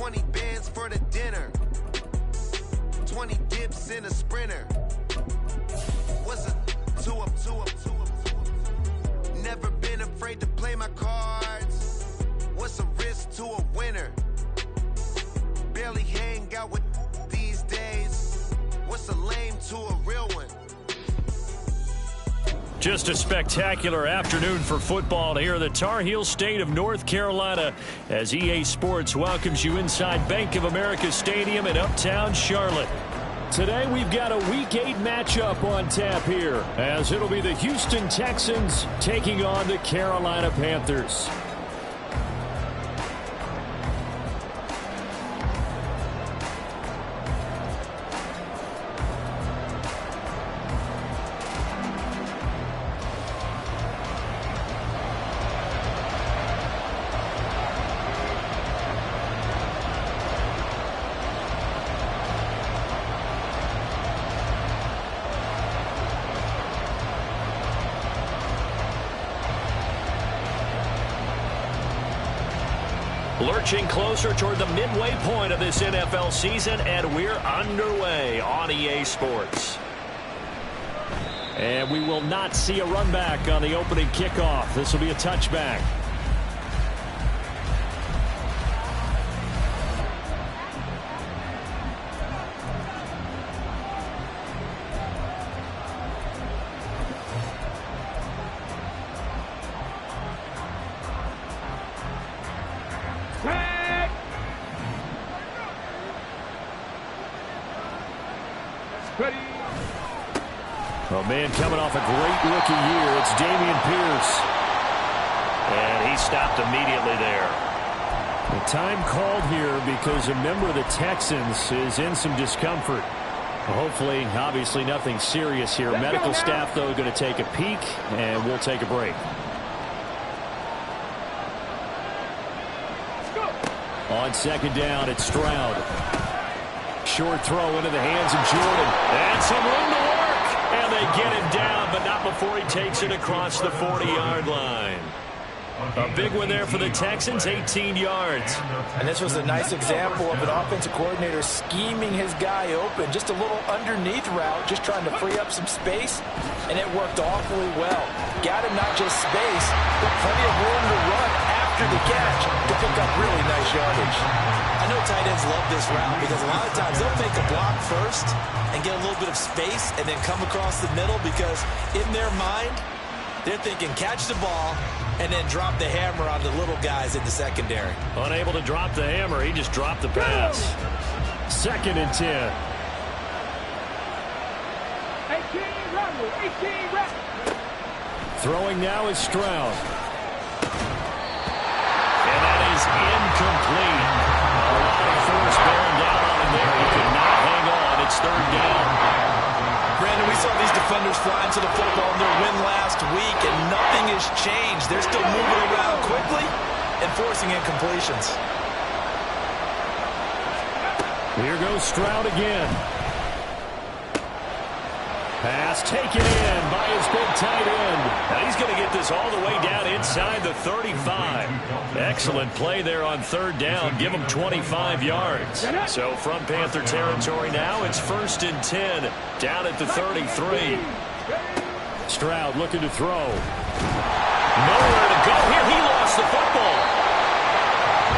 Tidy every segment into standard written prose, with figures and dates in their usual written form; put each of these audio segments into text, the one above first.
20 bands for the dinner. 20 dips in a sprinter. What's a 2 up, 2 up, 2 up, 2 up? Never been afraid to play my cards. What's a risk to a winner? Barely hang out with these days. What's a lame to a real one? Just a spectacular afternoon for football here in the Tar Heel state of North Carolina as EA Sports welcomes you inside Bank of America Stadium in uptown Charlotte. Today we've got a Week 8 matchup on tap here as it'll be the Houston Texans taking on the Carolina Panthers. Lurching closer toward the midway point of this NFL season, and we're underway on EA Sports. And we will not see a run back on the opening kickoff. This will be a touchback. A man coming off a great rookie year. It's Dameon Pierce. And he stopped immediately there. The time called here because a member of the Texans is in some discomfort. Hopefully, obviously nothing serious here. Medical staff, though, going to take a peek, and we'll take a break. On second down, it's Stroud. Short throw into the hands of Jordan. And some room to work. And they get him down, but not before he takes it across the 40-yard line. A big one there for the Texans, 18 yards. And this was a nice example of an offensive coordinator scheming his guy open. Just a little underneath route, just trying to free up some space, and it worked awfully well. Got him not just space, but plenty of room to run after the catch to pick up really nice yardage. I know tight ends love this route because a lot of times they'll make a block first and get a little bit of space and then come across the middle because in their mind, they're thinking catch the ball and then drop the hammer on the little guys in the secondary. Unable to drop the hammer, he just dropped the pass. 2nd and 10. 18 reps. Throwing now is Stroud. And that is incomplete. A lot of force bearing down on him there. He could not hang on. It's 3rd down. Brandon, we saw these defenders flying to the football in their win last week, and nothing has changed. They're still moving around quickly and forcing incompletions. Here goes Stroud again. Pass taken in by his big tight end. And he's going to get this all the way down inside the 35. Excellent play there on 3rd down. Give him 25 yards. So from Panther territory now, it's 1st and 10 down at the 33. Stroud looking to throw. Nowhere to go here. He lost the football.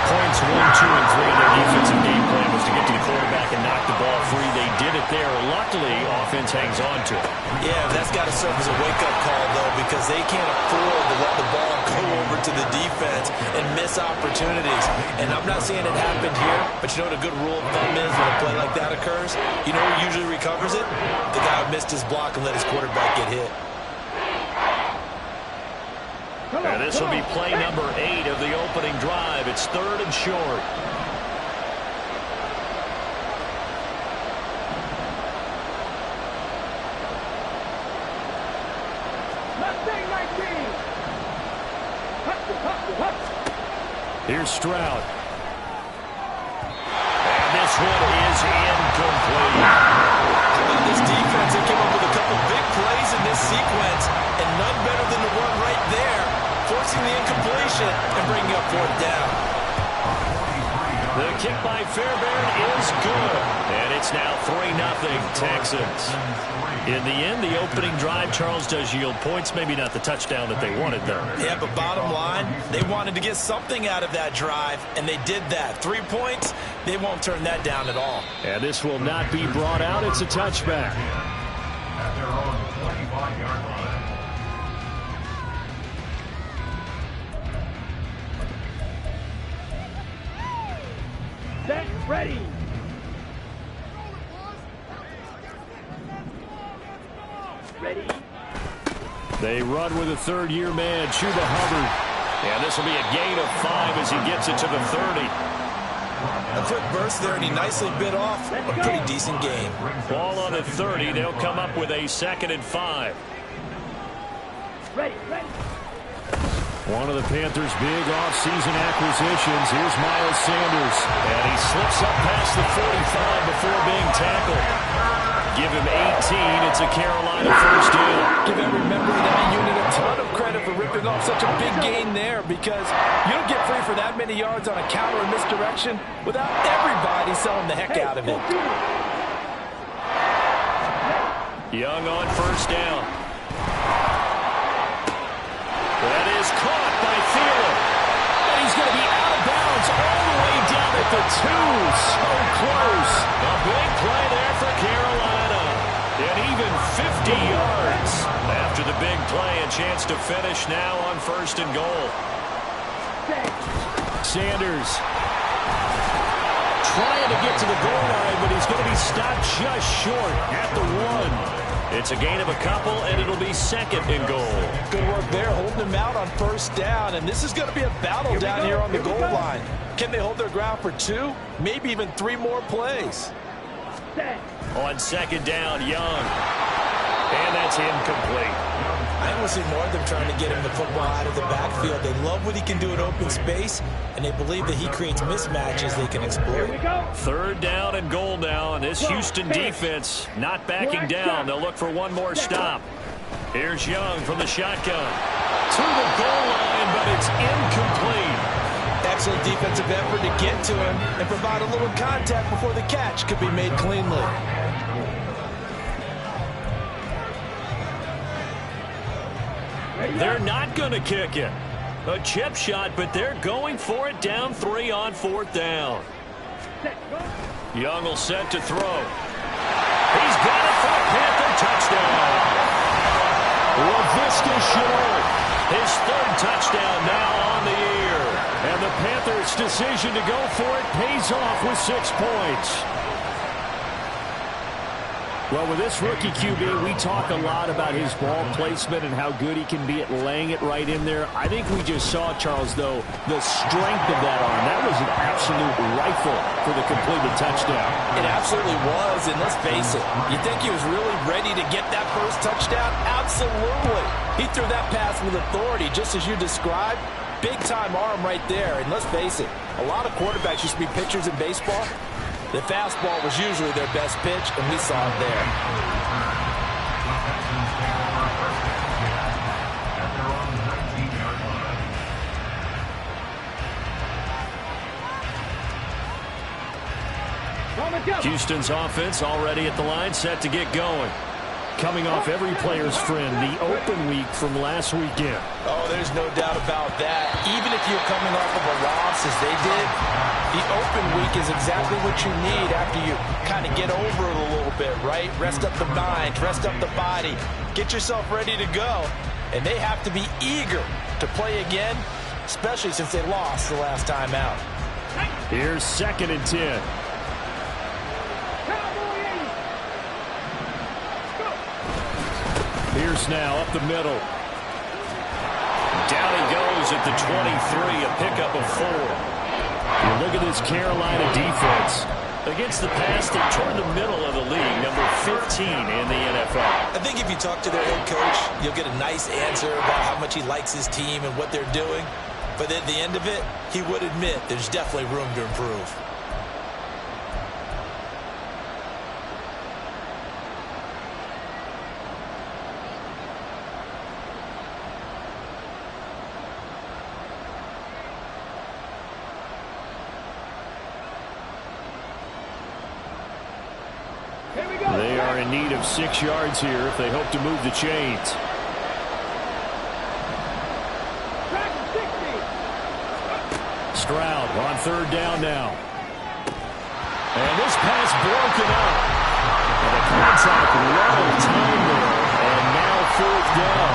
Points 1, 2, and 3 in their defensive game plan was to get to the quarterback and knock the ball free. They did it there. Luckily, offense hangs on to it. Yeah, that's got to serve as a wake-up call, though, because they can't afford to let the ball go over to the defense and miss opportunities. And I'm not saying it happened here, but you know what a good rule of thumb is when a play like that occurs? You know who usually recovers it? The guy who missed his block and let his quarterback get hit. And this will be play number 8 of the opening drive. It's 3rd and short. Here's Stroud. And this one is incomplete. How about this defense? They came up with a couple big plays in this sequence, and none better than the one right there, forcing the incompletion and bringing up 4th down. The kick by Fairbairn is good. And it's now 3-0 Texans. In the end, the opening drive, Charles, does yield points. Maybe not the touchdown that they wanted, though. Yeah, but bottom line, they wanted to get something out of that drive, and they did that. 3 points, they won't turn that down at all. And this will not be brought out. It's a touchback. At their own 25-yard line. Set, ready. Ready. They run with a third-year man, Chuba Hubbard. And this will be a gain of 5 as he gets it to the 30. A quick burst there, and he nicely bit off a pretty decent game. Ball on the 30. They'll come up with a 2nd and 5. Ready, ready. One of the Panthers' big off-season acquisitions. Here's Miles Sanders. And he slips up past the 45 before being tackled. Give him 18. It's a Carolina first down. Give every member of that unit a ton of credit for ripping off such a big gain there, because you don't get free for that many yards on a counter or misdirection without everybody selling the heck out of it. Young on first down. That is caught by Thielen. And he's going to be out of bounds all the way down at the 2. So close. A big play there for Carolina. And even 50 yards. After the big play, a chance to finish now on 1st and goal. Sanders trying to get to the goal line, but he's going to be stopped just short at the 1. It's a gain of a couple, and it'll be 2nd and goal. Good work there, holding him out on first down, and this is going to be a battle down here on the goal line. Can they hold their ground for 2, maybe even 3 more plays? On 2nd down, Young. And that's incomplete. I want to see more of them trying to get him the football out of the backfield. They love what he can do in open space, and they believe that he creates mismatches they can exploit. 3rd down and goal now, and this Houston defense not backing down. They'll look for one more stop. Here's Young from the shotgun. To the goal line, but it's incomplete. Excellent defensive effort to get to him and provide a little contact before the catch could be made cleanly. They're not going to kick it. A chip shot, but they're going for it down 3 on 4th down. Young will set to throw. He's got it for a Panther touchdown. LaVisca short. His 3rd touchdown now on the year. And the Panthers' decision to go for it pays off with 6 points. Well, with this rookie QB, we talk a lot about his ball placement and how good he can be at laying it right in there. I think we just saw, Charles, though, the strength of that arm. That was an absolute rifle for the completed touchdown. It absolutely was, and let's face it, you think he was really ready to get that first touchdown? Absolutely. He threw that pass with authority, just as you described. Big-time arm right there, and let's face it, a lot of quarterbacks used to be pitchers in baseball. The fastball was usually their best pitch, and we saw it there. Houston's offense already at the line, set to get going. Coming off every player's friend, the open week from last weekend. Oh, there's no doubt about that. Even if you're coming off of a loss, as they did, the open week is exactly what you need after you kind of get over it a little bit, right? Rest up the mind, rest up the body, get yourself ready to go. And they have to be eager to play again, especially since they lost the last time out. Here's 2nd and 10. Pierce now up the middle. Down he goes at the 23, a pickup of 4. You look at this Carolina defense. Against the pass, they're toward the middle of the league, number 15 in the NFL. I think if you talk to their head coach, you'll get a nice answer about how much he likes his team and what they're doing. But at the end of it, he would admit there's definitely room to improve. They are in need of 6 yards here if they hope to move the chains. Stroud on 3rd down now. And this pass broken up. And the contact well timed there. And now 4th down.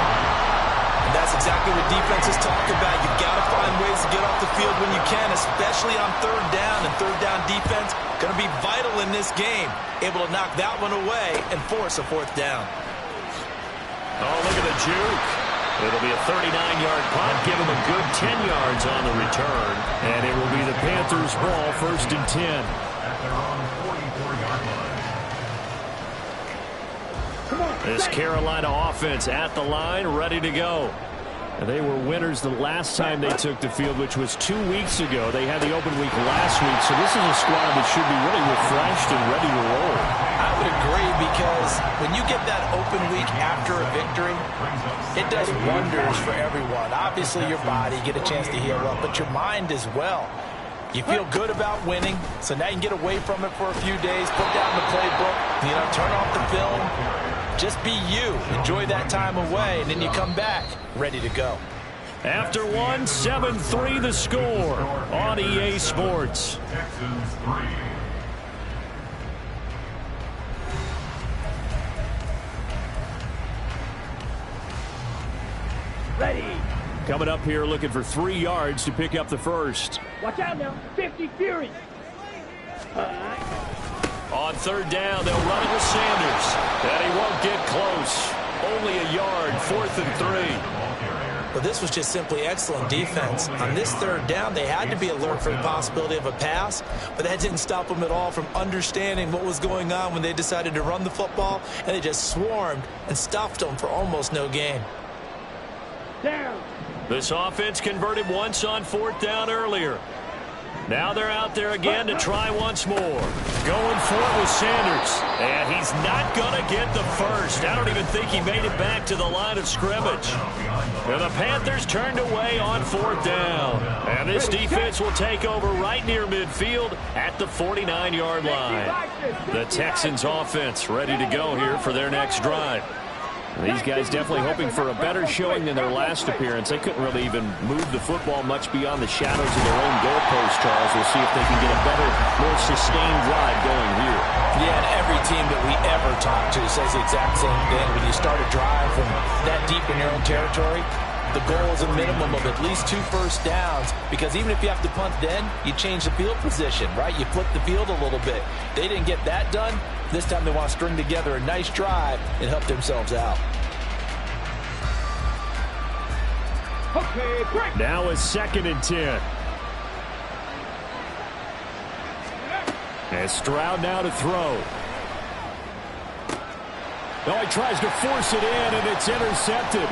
And that's exactly what defenses talk about. You've got to find ways to get off the field when you can, especially on 3rd down. And 3rd down defense going to be vital in this game. Able to knock that one away and force a 4th down. Oh, look at the juke. It'll be a 39-yard punt, give them a good 10 yards on the return. And it will be the Panthers' ball, 1st and 10. At their own 44-yard line. This Carolina offense at the line, ready to go. They were winners the last time they took the field, which was 2 weeks ago. They had the open week last week, so this is a squad that should be really refreshed and ready to roll. I would agree, because when you get that open week after a victory, it does wonders for everyone. Obviously, your body, get a chance to heal up, but your mind as well. You feel good about winning, so now you can get away from it for a few days, put down the playbook, turn off the film. Just be you. Enjoy that time away, and then you come back ready to go. After one, 7-3 the score on EA Sports. Texans 3. Ready. Coming up here looking for 3 yards to pick up the first. Watch out now. 50 Fury. On 3rd down, they'll run it with Sanders. And he won't get close. Only a yard, 4th and 3. But this was just simply excellent defense. On this 3rd down, they had to be alert for the possibility of a pass, but that didn't stop them at all from understanding what was going on when they decided to run the football, and they just swarmed and stuffed them for almost no gain. Down. This offense converted once on 4th down earlier. Now they're out there again to try once more. Going for it with Sanders. And he's not going to get the first. I don't even think he made it back to the line of scrimmage. And the Panthers turned away on 4th down. And this defense will take over right near midfield at the 49-yard line. The Texans offense ready to go here for their next drive. These guys definitely hoping for a better showing than their last appearance. They couldn't really even move the football much beyond the shadows of their own goalpost, Charles. We'll see if they can get a better, more sustained drive going here. Yeah, and every team that we ever talk to says the exact same thing. When you start a drive from that deep in your own territory, the goal is a minimum of at least 2 first downs, because even if you have to punt then, you change the field position, right? You flip the field a little bit. They didn't get that done. This time they want to string together a nice drive and help themselves out. Okay, break. Now it's 2nd and 10. And Stroud now to throw. No, he tries to force it in, and it's intercepted.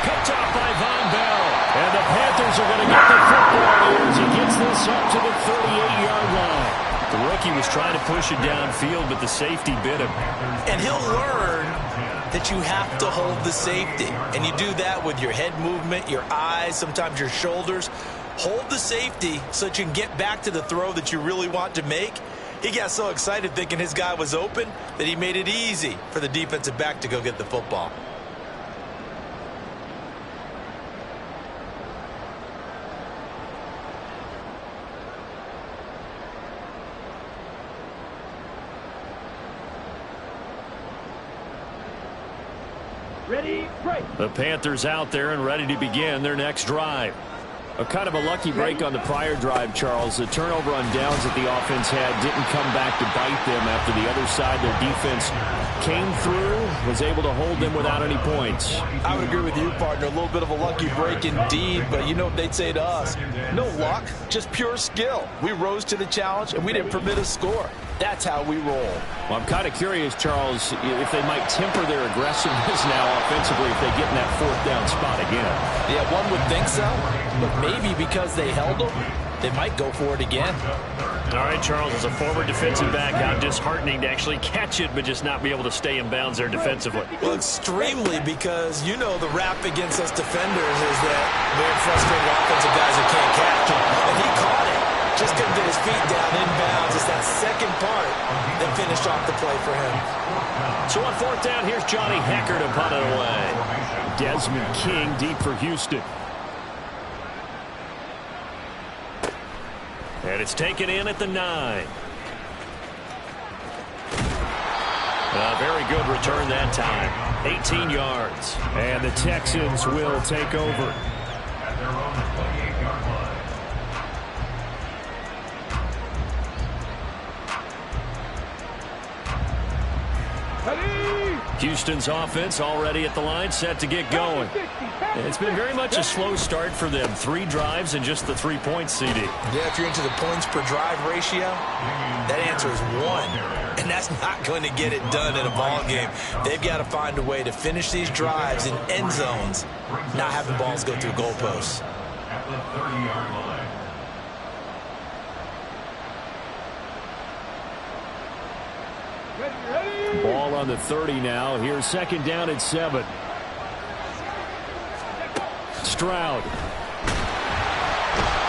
Picked off by Von Bell. And the Panthers are going to get the football here as he gets this up to the 38-yard line. The rookie was trying to push it downfield, but the safety bit him. And he'll learn that you have to hold the safety. And you do that with your head movement, your eyes, sometimes your shoulders. Hold the safety so that you can get back to the throw that you really want to make. He got so excited thinking his guy was open that he made it easy for the defensive back to go get the football. Ready, break. The Panthers out there and ready to begin their next drive. A kind of a lucky break on the prior drive, Charles. The turnover on downs that the offense had didn't come back to bite them after the other side. Their defense came through, was able to hold them without any points. I would agree with you, partner. A little bit of a lucky break indeed, but you know what they'd say to us? No luck, just pure skill. We rose to the challenge, and we didn't permit a score. That's how we roll. Well, I'm kind of curious, Charles, if they might temper their aggressiveness now offensively if they get in that 4th down spot again. Yeah, one would think so, but maybe because they held them, they might go for it again. All right, Charles, as a former defensive back, how disheartening to actually catch it but just not be able to stay in bounds there defensively. Well, extremely, because you know the rap against us defenders is that we have frustrated offensive guys who can't catch him. And he caught it. Just couldn't get his feet down in bounds. It's that second part that finished off the play for him. So on fourth down, here's Johnny Hecker to punt it away. Desmond King deep for Houston. And it's taken in at the 9. A very good return that time. 18 yards. And the Texans will take over. At their own 28-yard line. Houston's offense already at the line, set to get going. It's been very much a slow start for them. 3 drives and just the 3 points, CD. Yeah, if you're into the points per drive ratio, that answer is 1. And that's not going to get it done in a ball game. They've got to find a way to finish these drives in end zones, not having balls go through goalposts. At the 30-yard line. Ball on the 30 now. Here's second down at 7. Stroud.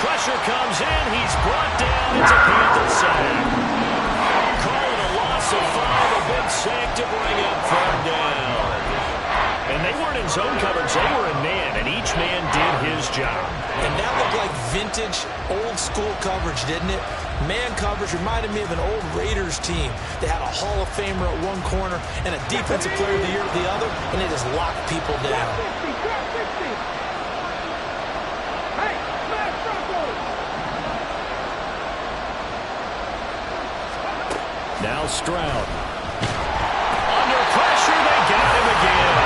Pressure comes in. He's brought down. It's a Panther sack. Call it a loss of 5. A big sack to bring up third down. And they weren't in zone coverage. They were in man, and each man did his job. And that looked like vintage, old-school coverage, didn't it? Man coverage reminded me of an old Raiders team. They had a Hall of Famer at one corner and a Defensive Player of the Year at the other, and they just locked people down. Now Stroud. Under pressure, they got him again.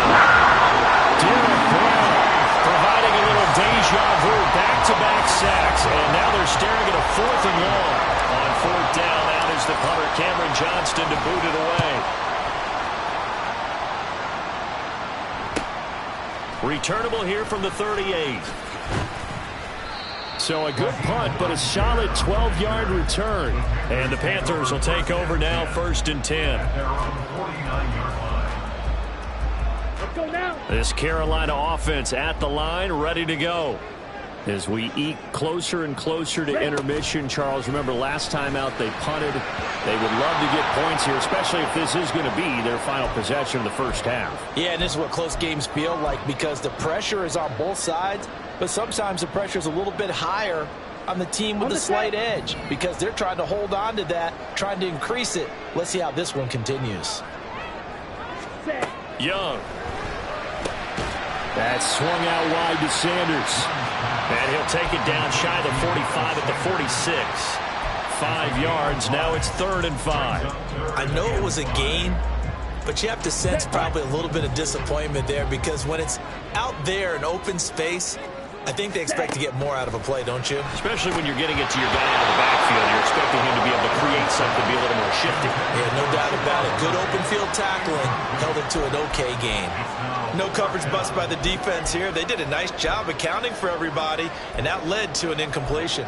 Derek Brown providing a little deja vu, back-to-back sacks, and now they're staring at a 4th and long. On fourth down, out is the punter, Cameron Johnston, to boot it away. Returnable here from the 38. So a good punt, but a solid 12-yard return. And the Panthers will take over now, 1st and 10. At their own 49-yard line. Let's go now. This Carolina offense at the line, ready to go. As we eke closer and closer to intermission, Charles, remember last time out they punted. They would love to get points here, especially if this is going to be their final possession of the first half. Yeah, and this is what close games feel like because the pressure is on both sides, but sometimes the pressure is a little bit higher on the team with the slight edge because they're trying to hold on to that, trying to increase it. Let's see how this one continues. Young. That's swung out wide to Sanders. And he'll take it down shy of the 45 at the 46. 5 yards. Now it's 3rd and 5. I know it was a gain, but you have to sense probably a little bit of disappointment there because when it's out there in open space, I think they expect to get more out of a play, don't you? Especially when you're getting it to your guy into the backfield. You're expecting him to be able to create something, be a little more shifty. Yeah, no doubt about it. Good open field tackling held it to an okay gain. No coverage bust by the defense here. They did a nice job accounting for everybody, and that led to an incompletion.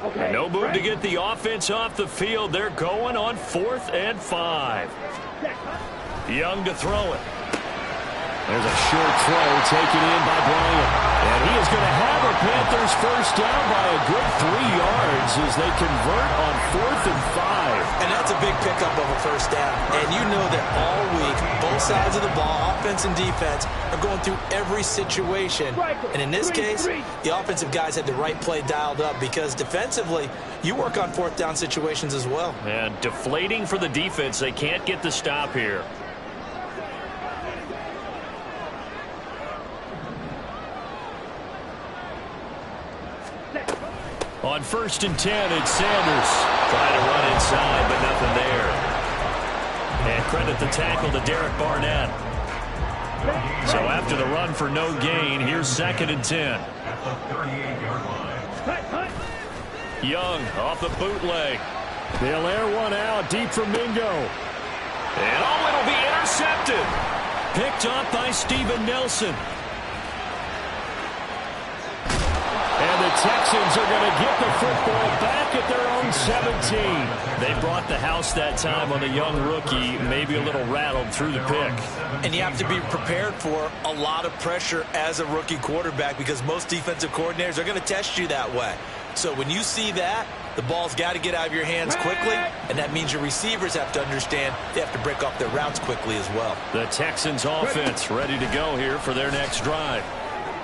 Okay. No move to get the offense off the field. They're going on 4th and 5. Young to throw it. There's a short throw taken in by Bryant. And he is going to have a Panthers first down by a good 3 yards as they convert on 4th and 5. And that's a big pickup of a first down. And you know that all week, both sides of the ball, offense and defense, are going through every situation. And in this case, the offensive guys had the right play dialed up because defensively, you work on 4th down situations as well. And deflating for the defense. They can't get the stop here. On 1st and 10, it's Sanders. Trying to run inside, but nothing there. And credit the tackle to Derek Barnett. So after the run for no gain, here's 2nd and 10. At the 38-yard line. Young off the bootleg. They'll air one out deep from Mingo. And it'll be intercepted. Picked up by Steven Nelson. And the Texans are going to get the football back at their own 17. They brought the house that time on the young rookie, maybe a little rattled through the pick. And you have to be prepared for a lot of pressure as a rookie quarterback because most defensive coordinators are going to test you that way. So when you see that, the ball's got to get out of your hands quickly, and that means your receivers have to understand they have to break off their routes quickly as well. The Texans offense ready to go here for their next drive.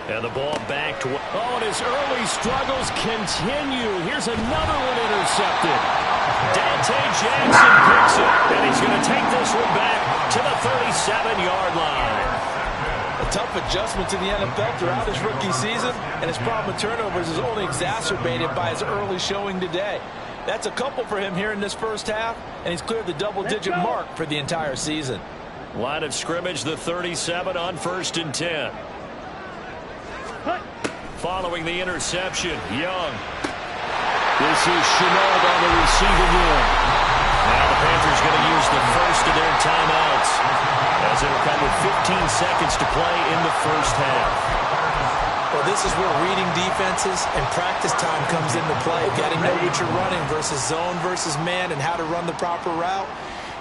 And the ball back to... Oh, and his early struggles continue. Here's another one intercepted. Dante Jackson picks it, and he's going to take this one back to the 37-yard line. A tough adjustment to the NFL throughout his rookie season, and his problem with turnovers is only exacerbated by his early showing today. That's a couple for him here in this first half, and he's cleared the double-digit mark for the entire season. Line of scrimmage, the 37 on 1st and 10. Following the interception, Young. This is Chenault on the receiving end. Now the Panthers going to use the first of their timeouts as it'll come with 15 seconds to play in the first half. Well, this is where reading defenses and practice time comes into play. You've got to know what you're running versus zone versus man and how to run the proper route.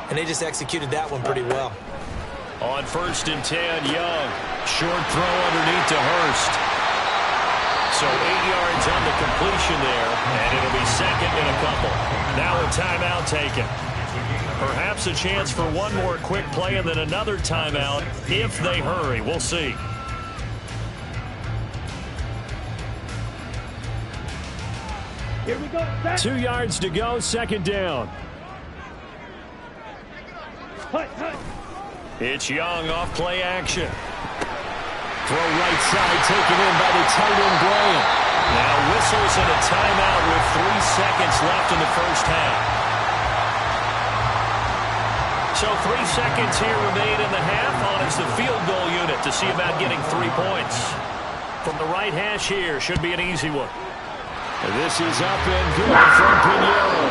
And they just executed that one pretty well. On 1st and 10, Young. Short throw underneath to Hurst. So 8 yards on the completion there, and it'll be second and a couple. Now a timeout taken. Perhaps a chance for one more quick play and then another timeout if they hurry. We'll see. Here we go. 2 yards to go, second down. It's Young off play action. Throw right side taken in by the tight end Bryant. Now whistles and a timeout with 3 seconds left in the first half. So 3 seconds here remain in the half on as the field goal unit to see about getting 3 points. From the right hash here, should be an easy one. This is up and good from Pinheiro.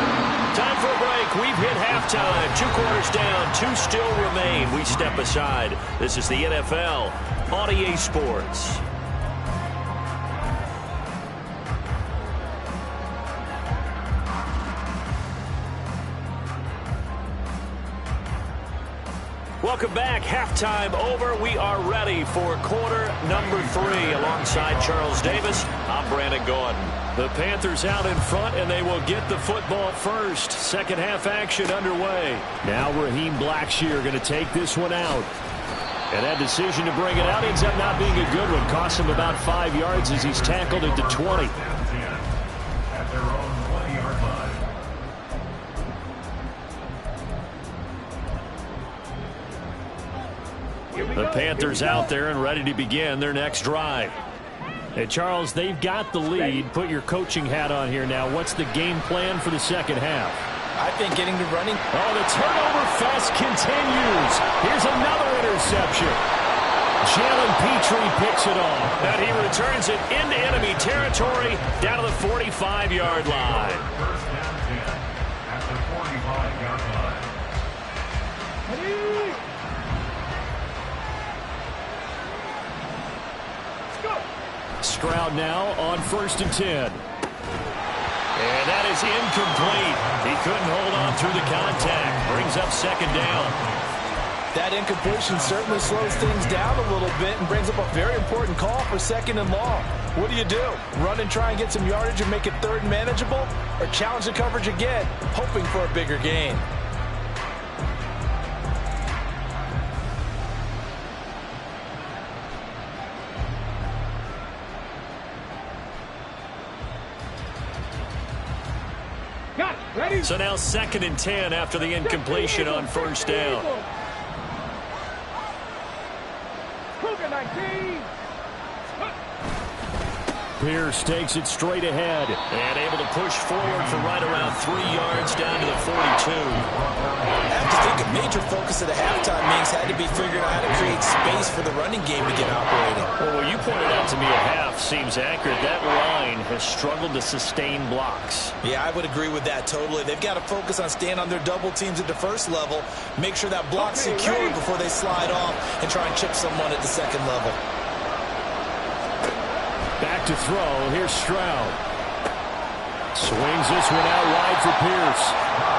Time for a break. We've hit halftime. 2 quarters down, 2 still remain. We step aside. This is the NFL on EA Sports. Welcome back. Halftime over. We are ready for quarter number 3. Alongside Charles Davis, I'm Brandon Gordon. The Panthers out in front, and they will get the football first. Second half action underway. Now Raheem Blackshear going to take this one out. And that decision to bring it out ends up not being a good one. Costs him about 5 yards as he's tackled into 20. At their own 20-yard line. The Panthers out there and ready to begin their next drive. Hey, Charles, they've got the lead. Put your coaching hat on here now. What's the game plan for the second half? I think getting to running. Oh, the turnover fest continues. Here's another interception. Jalen Petrie picks it off. And he returns it into enemy territory down to the 45-yard line. First down 10 at the 45-yard line. Stroud now on 1st and 10. And that is incomplete. He couldn't hold on through the contact. Brings up second down. That incompletion certainly slows things down a little bit and brings up a very important call for second and long. What do? Run and try and get some yardage and make it third and manageable? Or challenge the coverage again, hoping for a bigger gain? So now 2nd and 10 after the incompletion on first down. Pierce takes it straight ahead. And able to push forward for right around 3 yards down to the 42. I have to think a major focus of the halftime meetings had to be figuring out how to create space for the running game to get operating. Well, what you pointed out to me at half seems accurate. That line has struggled to sustain blocks. Yeah, I would agree with that totally. They've got to focus on staying on their double teams at the first level, make sure that block's secured before they slide off and try and chip someone at the second level. Back back to throw. Here's Stroud. Swings this one out wide for Pierce.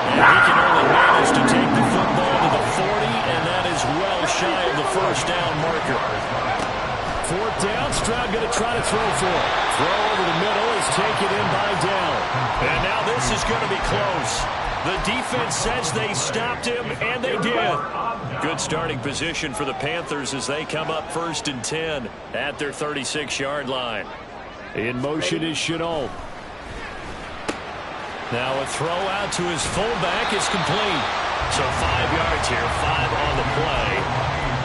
And he can only manage to take the football to the 40, and that is well shy of the first down marker. Fourth down, Stroud going to try to throw for it. Throw over the middle is taken in by Dell. And now this is going to be close. The defense says they stopped him, and they did. Good starting position for the Panthers as they come up 1st and 10 at their 36-yard line. In motion is Chenault. Now a throw out to his fullback is complete. So 5 yards here, 5 on the play.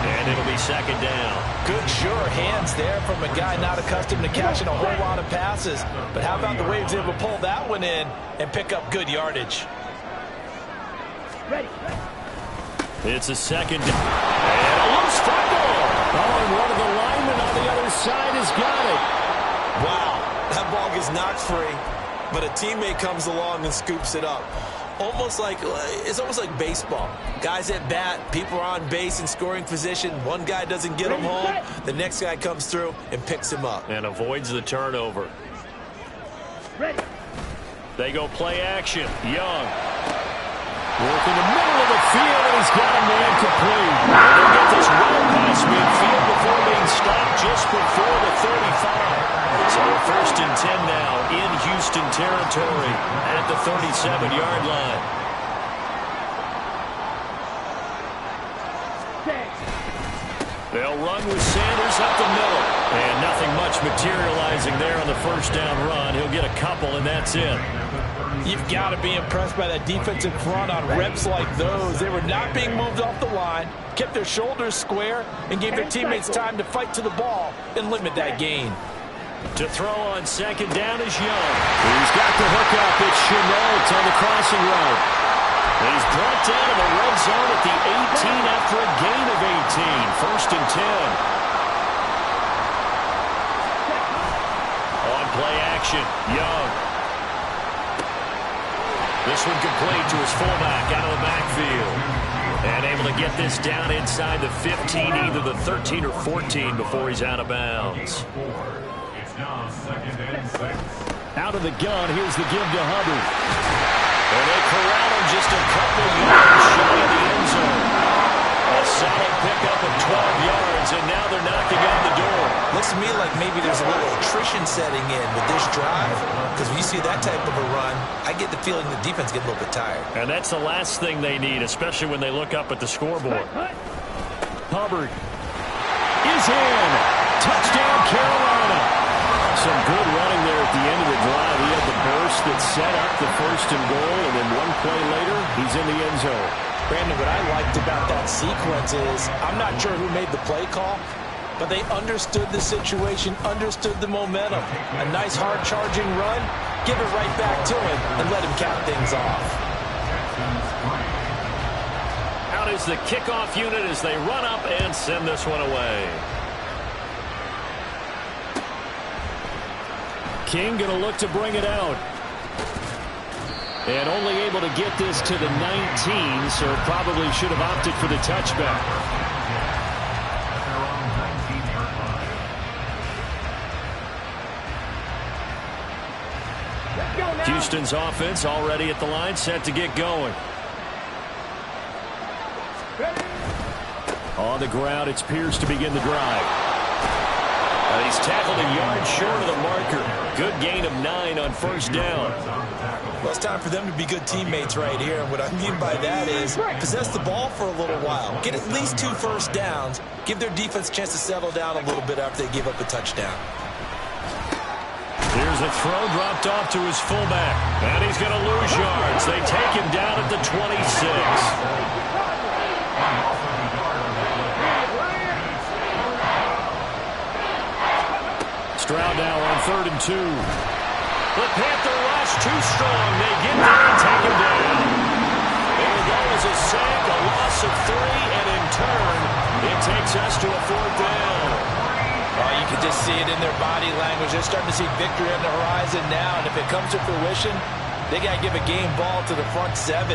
And it'll be second down. Good, sure hands there from a guy not accustomed to catching a whole lot of passes. But how about the way he was able to pull that one in and pick up good yardage? Ready. It's a second down. And a loose football. Oh, and one of the linemen on the other side has got it. Wow, that ball gets knocked free, but a teammate comes along and scoops it up. It's almost like baseball. Guys at bat, people are on base in scoring position. One guy doesn't get him home. The next guy comes through and picks him up. And avoids the turnover. Ready. They go play action. Young. Work in the middle of the field, and he's got a man complete. They'll get this well past midfield before being stopped just before the 35. So 1st and 10 now in Houston territory at the 37-yard line. They'll run with Sanders up the middle. And nothing much materializing there on the first down run. He'll get a couple, and that's it. You've got to be impressed by that defensive front on reps like those. They were not being moved off the line, kept their shoulders square, and gave their teammates time to fight to the ball and limit that gain. To throw on second down is Young. He's got the hook up. It's Chenault on the crossing route. He's brought down in the red zone at the 18 after a gain of 18. 1st and 10. On play action, Young. This one complete to his fullback out of the backfield. And able to get this down inside the 15, either the 13 or 14 before he's out of bounds. Out of the gun, here's the give to Hubbard. And they corral him just a couple yards shy of the end zone. A solid pickup of 12 yards, and now they're knocking on the door. Looks to me like maybe there's a little attrition setting in with this drive. Because when you see that type of a run, I get the feeling the defense gets a little bit tired. And that's the last thing they need, especially when they look up at the scoreboard. Hubbard is in. Touchdown, Carolina. Some good running there at the end of the drive. He had the burst that set up the 1st and goal, and then one play later, he's in the end zone. Brandon, what I liked about that sequence is I'm not sure who made the play call, but they understood the situation, understood the momentum. A nice hard-charging run, give it right back to him, and let him cap things off. Out is the kickoff unit as they run up and send this one away. King going to look to bring it out. And only able to get this to the 19, so probably should have opted for the touchback. Houston's offense already at the line, set to get going. On the ground, it's Pierce to begin the drive. He's tackled a yard short of the marker. Good gain of 9 on 1st down. Well, it's time for them to be good teammates right here. And what I mean by that is possess the ball for a little while. Get at least 2 first downs. Give their defense a chance to settle down a little bit after they give up a touchdown. Here's a throw dropped off to his fullback. And he's going to lose yards. They take him down at the 26. Stroud now on 3rd and 2. The Panther rush too strong. They get there and take him down. It will go as a sack, a loss of 3, and in turn, it takes us to a 4th down. Oh, you can just see it in their body language. They're starting to see victory on the horizon now, and if it comes to fruition, they got to give a game ball to the front 7.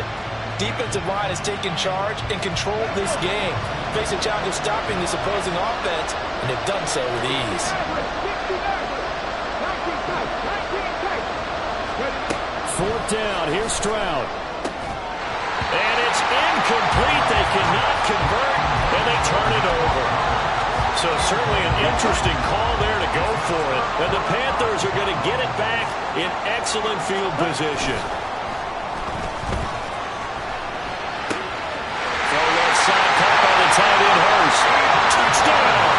Defensive line has taken charge and controlled this game. Face a challenge of stopping this opposing offense, and they've done so with ease. down. Here's Stroud. And it's incomplete. They cannot convert, and they turn it over. So certainly an interesting call there to go for it. And the Panthers are going to get it back in excellent field position. Throw left side, caught by the tight end Hurst. Touchdown!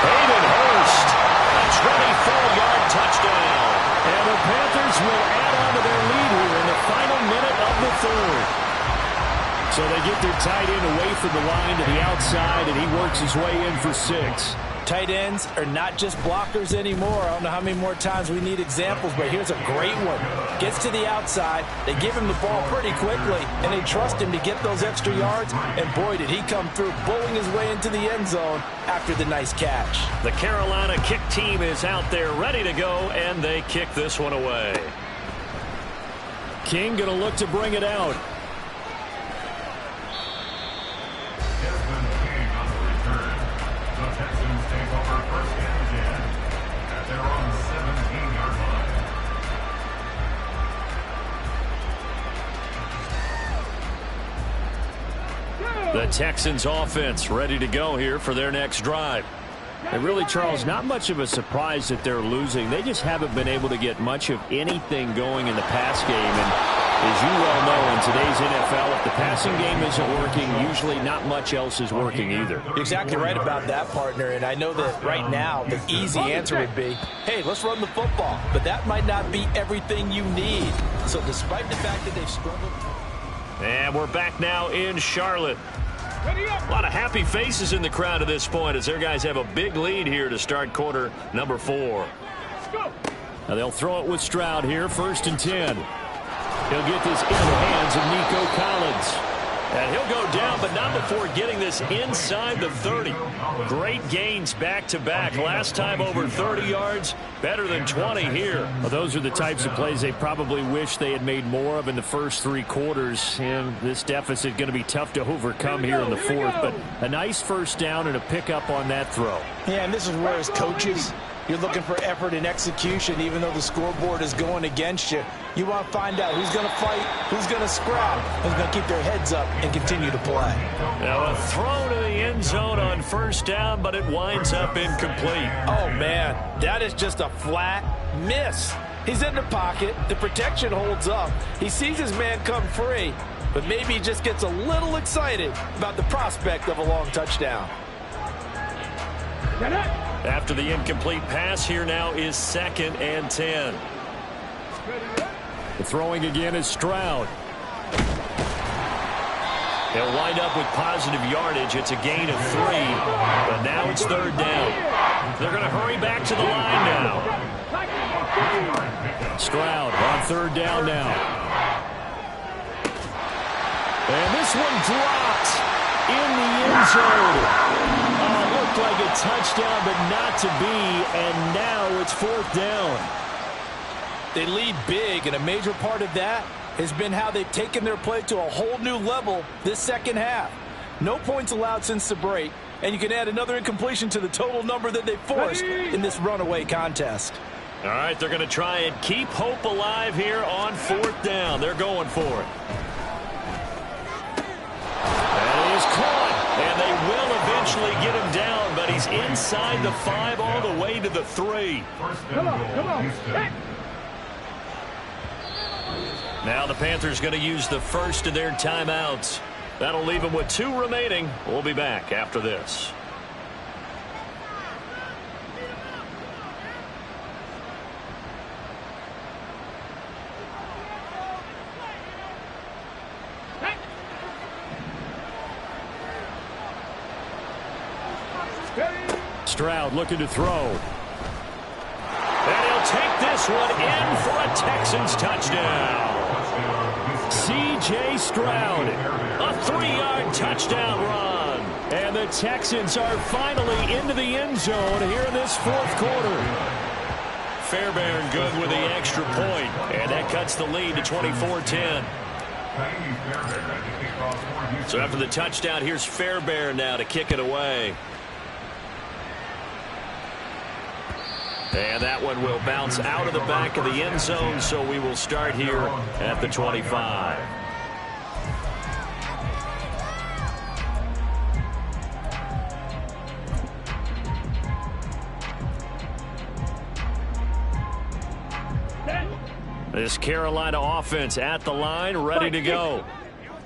Hayden Hurst, a 24-yard touchdown. And the Panthers will add on to their lead here in the final minute of the third. So they get their tight end away from the line to the outside, and he works his way in for 6. Tight ends are not just blockers anymore. I don't know how many more times we need examples, but here's a great one. Gets to the outside, they give him the ball pretty quickly, and they trust him to get those extra yards, and boy, did he come through, bowling his way into the end zone after the nice catch. The Carolina kick team is out there ready to go, and they kick this one away. King going to look to bring it out. The Texans take over first and 10 at their own 17-yard line. The Texans offense ready to go here for their next drive. And really, Charles, not much of a surprise that they're losing. They just haven't been able to get much of anything going in the pass game. And as you well know, in today's NFL, if the passing game isn't working, usually not much else is working either. You're exactly right about that, partner. And I know that right now the easy answer would be, hey, let's run the football. But that might not be everything you need. So despite the fact that they've struggled. And we're back now in Charlotte. A lot of happy faces in the crowd at this point as their guys have a big lead here to start quarter number 4. Now they'll throw it with Stroud here, 1st and 10. He'll get this in the hands of Nico Collins. And he'll go down, but not before getting this inside the 30. Great gains back-to-back. Last time over 30 yards, better than 20 here. Well, those are the types of plays they probably wish they had made more of in the first 3 quarters. And this deficit going to be tough to overcome here in the 4th. But a nice first down and a pickup on that throw. Yeah, and this is where as coaches, you're looking for effort and execution, even though the scoreboard is going against you. You want to find out who's going to fight, who's going to scrap, who's going to keep their heads up and continue to play. Now a throw to the end zone on first down, but it winds up incomplete. Oh, man, that is just a flat miss. He's in the pocket. The protection holds up. He sees his man come free, but maybe he just gets a little excited about the prospect of a long touchdown. After the incomplete pass, here now is 2nd and 10. The throwing again is Stroud. They'll wind up with positive yardage. It's a gain of 3, but now it's 3rd down. They're going to hurry back to the line now. Stroud on 3rd down now. And this one dropped in the end zone. Looked like a touchdown, but not to be, and now it's 4th down. They lead big, and a major part of that has been how they've taken their play to a whole new level this second half. No points allowed since the break, and you can add another incompletion to the total number that they forced in this runaway contest. All right, they're going to try and keep hope alive here on 4th down. They're going for it. That is caught, and they will eventually get him down, but he's inside the 5 all the way to the 3. Come on. Now the Panthers going to use the first of their timeouts. That'll leave them with 2 remaining. We'll be back after this. Stroud looking to throw. And he'll take this one in for a Texans touchdown. C.J. Stroud. A 3-yard touchdown run. And the Texans are finally into the end zone here in this 4th quarter. Fairbairn good with the extra point, and that cuts the lead to 24-10. So after the touchdown, here's Fairbairn now to kick it away. And that one will bounce out of the back of the end zone, so we will start here at the 25. This Carolina offense at the line, ready to go.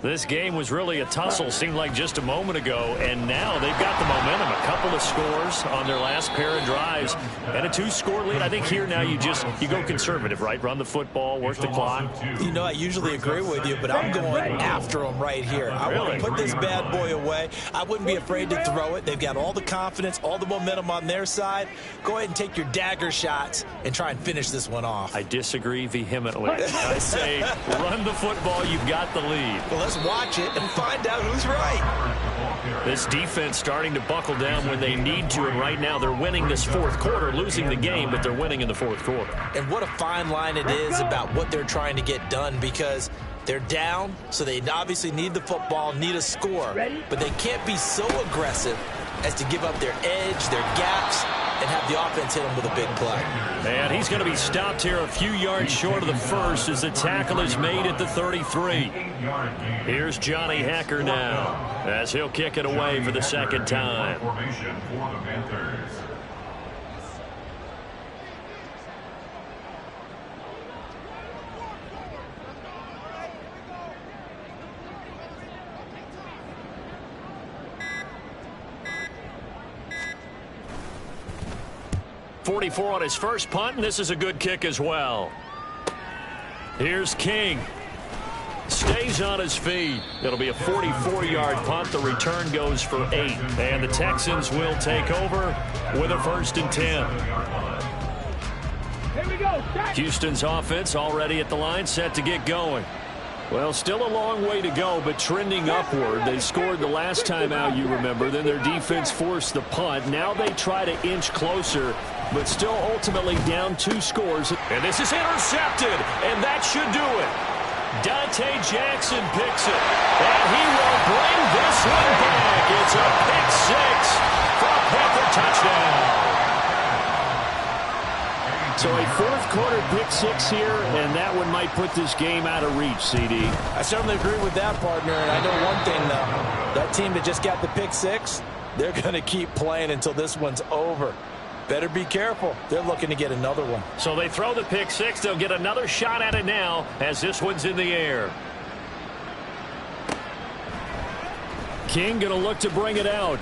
This game was really a tussle, seemed like just a moment ago, and now they've got the momentum. A couple of scores on their last pair of drives, and a 2-score lead. I think here now you go conservative, right? Run the football, work the clock. You know, I usually agree with you, but I'm going after them right here. I want to put this bad boy away. I wouldn't be afraid to throw it. They've got all the confidence, all the momentum on their side. Go ahead and take your dagger shots and try and finish this one off. I disagree vehemently. I say run the football. You've got the lead. Well, let's watch it and find out who's right. This defense starting to buckle down when they need to, and right now they're winning this fourth quarter, losing the game, but they're winning in the fourth quarter. And what a fine line it is about what they're trying to get done, because they're down, so they obviously need the football, need a score, but they can't be so aggressive as to give up their edge, their gaps, and have the offense hit them with a big play. And he's going to be stopped here a few yards short of the first as the tackle is made at the 33. Here's Johnny Hacker now as he'll kick it away for the second time. Formation for the Panthers. 44 on his first punt, and this is a good kick as well. Here's King. Stays on his feet. It'll be a 44-yard punt. The return goes for 8. And the Texans will take over with a 1st and 10. Here we go. Houston's offense already at the line, set to get going. Well, still a long way to go, but trending upward. They scored the last time out, you remember. Then their defense forced the punt. Now they try to inch closer, but still ultimately down 2 scores. And this is intercepted, and that should do it. Dante Jackson picks it, and he will bring this one back. It's a pick 6 for a Panther touchdown. So a fourth-quarter pick 6 here, and that one might put this game out of reach, CD. I certainly agree with that, partner, and I know one thing, though. That team that just got the pick 6, they're going to keep playing until this one's over. Better be careful. They're looking to get another one. So they throw the pick 6. They'll get another shot at it now as this one's in the air. King going to look to bring it out.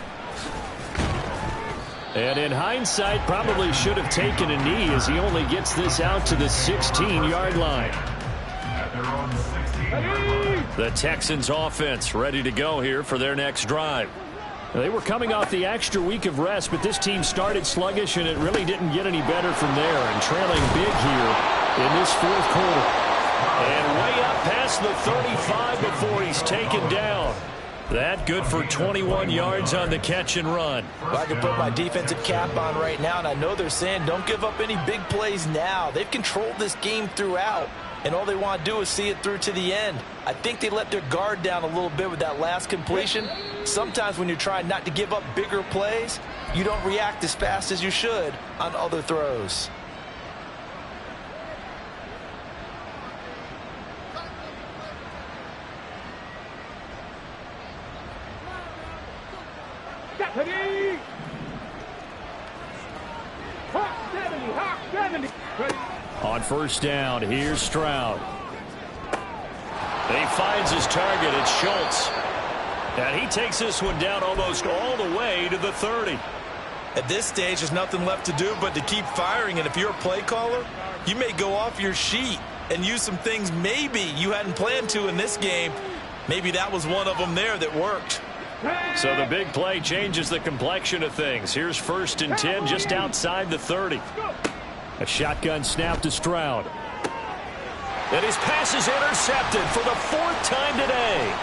And in hindsight, probably should have taken a knee as he only gets this out to the 16-yard line. The Texans offense ready to go here for their next drive. They were coming off the extra week of rest, but this team started sluggish, and it really didn't get any better from there. And trailing big here in this fourth quarter. And way up past the 35 before he's taken down. That good for 21 yards on the catch and run. Well, I can put my defensive cap on right now, and I know they're saying don't give up any big plays now. They've controlled this game throughout, and all they want to do is see it through to the end. I think they let their guard down a little bit with that last completion. Sometimes when you're trying not to give up bigger plays, you don't react as fast as you should on other throws. On first down, here's Stroud. He finds his target. It's Schultz. And he takes this one down almost all the way to the 30. At this stage, there's nothing left to do but to keep firing. And if you're a play caller, you may go off your sheet and use some things maybe you hadn't planned to in this game. Maybe that was one of them there that worked. So the big play changes the complexion of things. Here's 1st and 10 just outside the 30. A shotgun snap to Stroud. And his pass is intercepted for the 4th time today.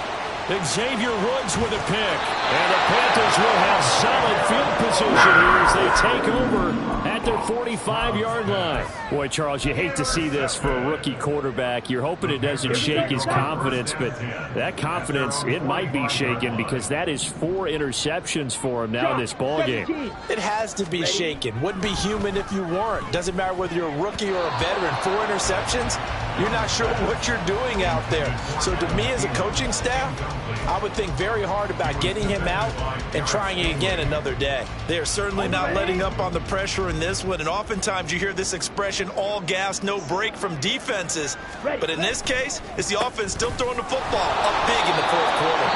Xavier Woods with a pick. And the Panthers will have solid field position here as they take over at their 45-yard line. Boy, Charles, you hate to see this for a rookie quarterback. You're hoping it doesn't shake his confidence, but that confidence, it might be shaken because that is 4 interceptions for him now in this ballgame. It has to be shaken. Wouldn't be human if you weren't. Doesn't matter whether you're a rookie or a veteran. 4 interceptions, you're not sure what you're doing out there. So to me as a coaching staff, I would think very hard about getting him out and trying it again another day. They are certainly not letting up on the pressure in this one, and oftentimes you hear this expression, all gas, no break from defenses. But in this case, it's the offense still throwing the football up big in the fourth quarter.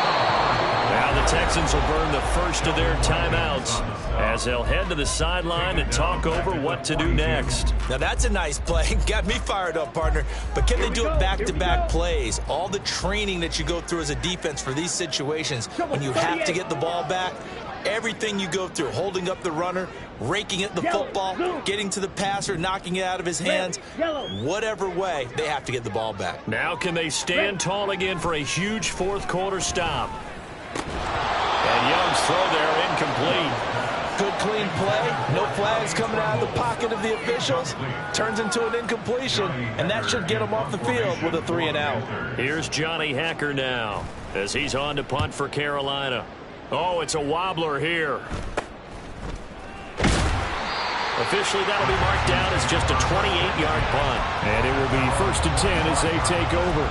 Now the Texans will burn the first of their timeouts as they'll head to the sideline and talk over what to do next. Now that's a nice play. Got me fired up, partner. But can they do it back-to-back plays? All the training that you go through as a defense for these situations, when you have to get the ball back, everything you go through, holding up the runner, raking at the football, getting to the passer, knocking it out of his hands, whatever way, they have to get the ball back. Now can they stand tall again for a huge fourth quarter stop? And Young's throw there incomplete. Good clean play. No flags coming out of the pocket of the officials. Turns into an incompletion, and that should get him off the field with a 3-and-out. Here's Johnny Hacker now as he's on to punt for Carolina. Oh, it's a wobbler here. Officially, that'll be marked down as just a 28-yard punt. And it will be 1st and 10 as they take over.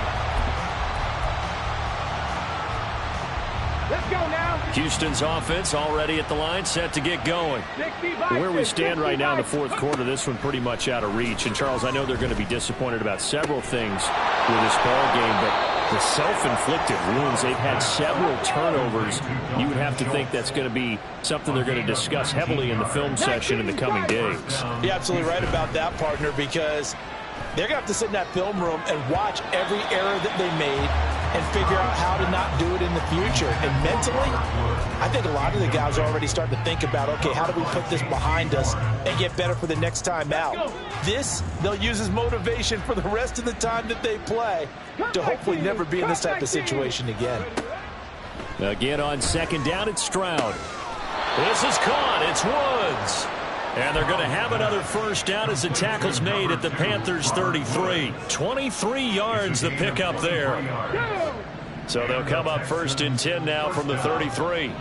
Let's go now. Houston's offense already at the line, set to get going. Where we stand right now in the fourth quarter, this one pretty much out of reach. And, Charles, I know they're going to be disappointed about several things with this ball game, but the self-inflicted wounds, they've had several turnovers. You would have to think that's going to be something they're going to discuss heavily in the film session in the coming days. You're absolutely right about that, partner, because they're going to have to sit in that film room and watch every error that they made and figure out how to not do it in the future. And mentally, I think a lot of the guys are already starting to think about, okay, how do we put this behind us and get better for the next time out? This, they'll use as motivation for the rest of the time that they play to hopefully never be in this type of situation again. Again on 2nd down, it's Stroud. This is caught. It's Woods. And they're going to have another first down as the tackle's made at the Panthers' 33. 23 yards the pickup there. So they'll come up 1st and 10 now from the 33.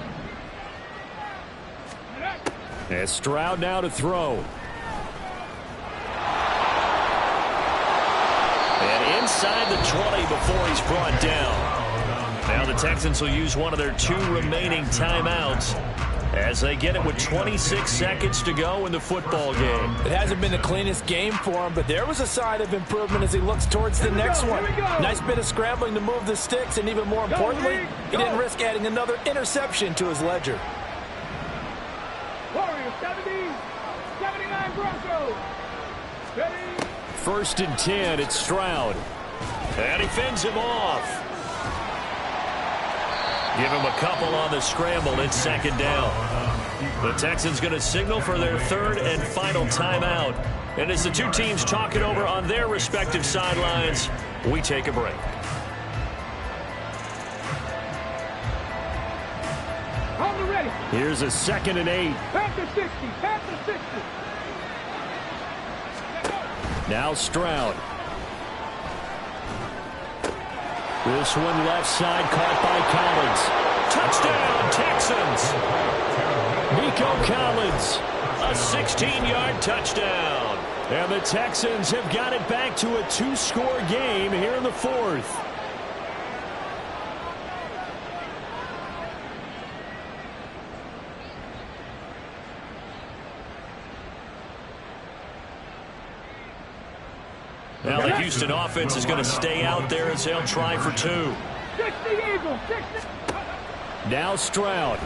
And Stroud now to throw. And inside the 20 before he's brought down. Now the Texans will use one of their 2 remaining timeouts as they get it with 26 seconds to go in the football game. It hasn't been the cleanest game for him, but there was a sign of improvement as he looks towards the next one. Nice bit of scrambling to move the sticks, and even more importantly, he didn't risk adding another interception to his ledger. Warriors 70, 79 Broncos. Ready? 1st and 10, it's Stroud. And he fends him off. Give him a couple on the scramble. It's 2nd down. The Texans going to signal for their 3rd and final timeout. And as the two teams talk it over on their respective sidelines, we take a break. On the ready. Here's a 2nd and 8. Panther 60. Panther 60. Now Stroud. This one left side caught by Collins. Touchdown, Texans. Nico Collins, a 16-yard touchdown. And the Texans have got it back to a 2-score game here in the 4th. Now the Houston offense is going to stay out there as they'll try for 2. 60 Eagles. 60. Now Stroud.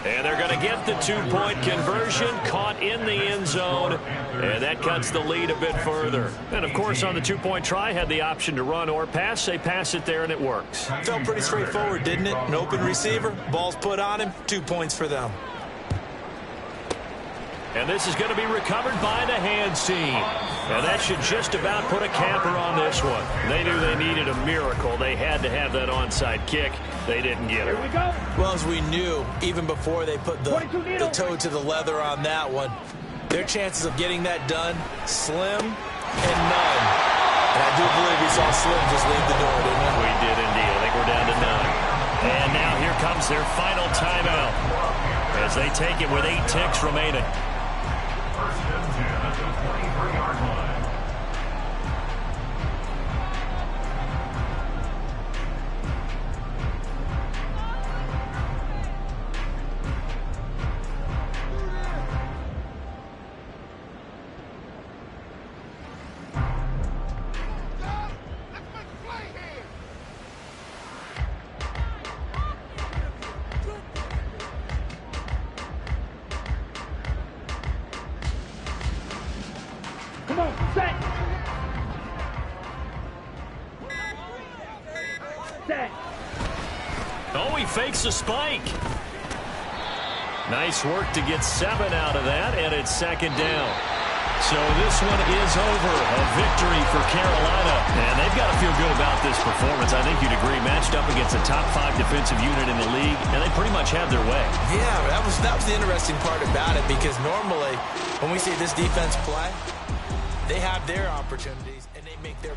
And they're going to get the 2-point conversion, caught in the end zone, and that cuts the lead a bit further. And, of course, on the 2-point try, had the option to run or pass. They pass it there, and it works. Felt pretty straightforward, didn't it? An open receiver, ball's put on him, 2 points for them. And this is going to be recovered by the hands team. And that should just about put a capper on this one. They knew they needed a miracle. They had to have that onside kick. They didn't get it. Here we go. Well, as we knew, even before they put the toe to the leather on that one, their chances of getting that done, slim and none. And I do believe we saw Slim just leave the door, didn't we? We did indeed. I think we're down to 9. And now here comes their final timeout as they take it with 8 ticks remaining. First and 10 at the 23-yard line. Come on, set. Set. Oh, he fakes a spike. Nice work to get 7 out of that, and it's second down. So this one is over. A victory for Carolina. And they've got to feel good about this performance. I think you'd agree. Matched up against a top 5 defensive unit in the league, and they pretty much had their way. Yeah, that was the interesting part about it, because normally when we see this defense play, they have their opportunities and they make their